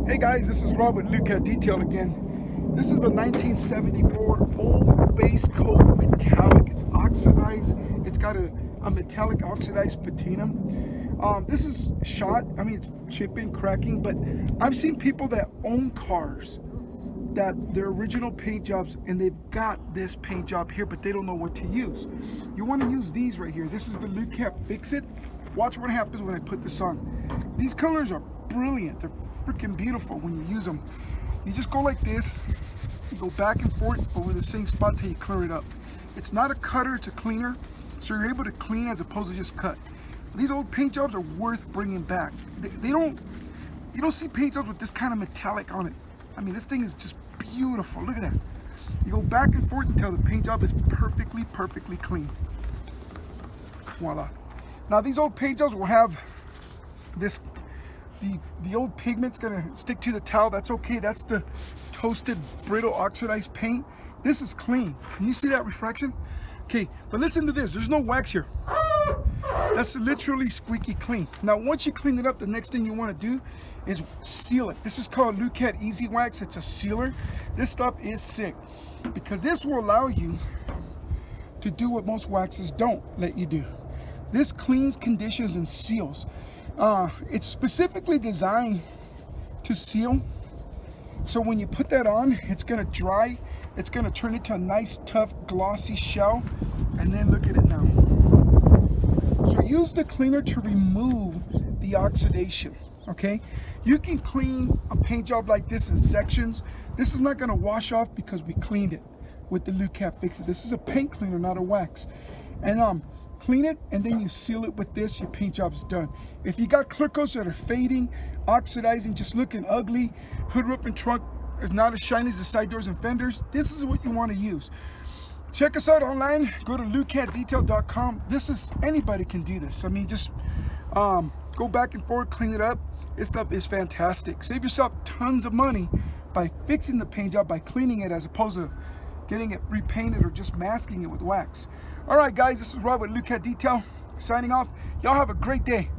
Hey guys, this is Rob with Lukat Detail again. This is a 1974 old base coat metallic. It's oxidized. It's got a metallic oxidized patina. This is shot. I mean, it's chipping, cracking, but I've seen people that own cars that their original paint jobs and they've got this paint job here, but they don't know what to use. You want to use these right here. This is the Lukat Fix It. Watch what happens when I put this on. These colors are brilliant. They're freaking beautiful when you use them. You just go like this. You go back and forth over the same spot till you clear it up. It's not a cutter, it's a cleaner. So you're able to clean as opposed to just cut. These old paint jobs are worth bringing back. You don't see paint jobs with this kind of metallic on it. I mean, this thing is just beautiful. Look at that. You go back and forth until the paint job is perfectly clean. Voila. Now these old paint jobs will have this, the old pigment's gonna stick to the towel. That's okay. That's the toasted, brittle, oxidized paint. This is clean. Can you see that reflection? Okay, but listen to this. There's no wax here. That's literally squeaky clean. Now, once you clean it up, the next thing you want to do is seal it. This is called Lukat EZ Wax. It's a sealer. This stuff is sick because this will allow you to do what most waxes don't let you do. This cleans, conditions, and seals. It's specifically designed to seal. So when you put that on, it's gonna dry. It's gonna turn into a nice, tough, glossy shell. And then look at it now. So use the cleaner to remove the oxidation, okay? You can clean a paint job like this in sections. This is not gonna wash off because we cleaned it with the Lukat Fix It. This is a paint cleaner, not a wax. And clean it and then you seal it with this, your paint job is done. If you got clear coats that are fading, oxidizing, just looking ugly, hood, roof, and trunk is not as shiny as the side doors and fenders, this is what you want to use. Check us out online. Go to lukatdetail.com. This is, anybody can do this. I mean, just go back and forth, clean it up. This stuff is fantastic. Save yourself tons of money by fixing the paint job, by cleaning it, as opposed to getting it repainted or just masking it with wax. All right, guys, this is Rob with Lukat Detail signing off. Y'all have a great day.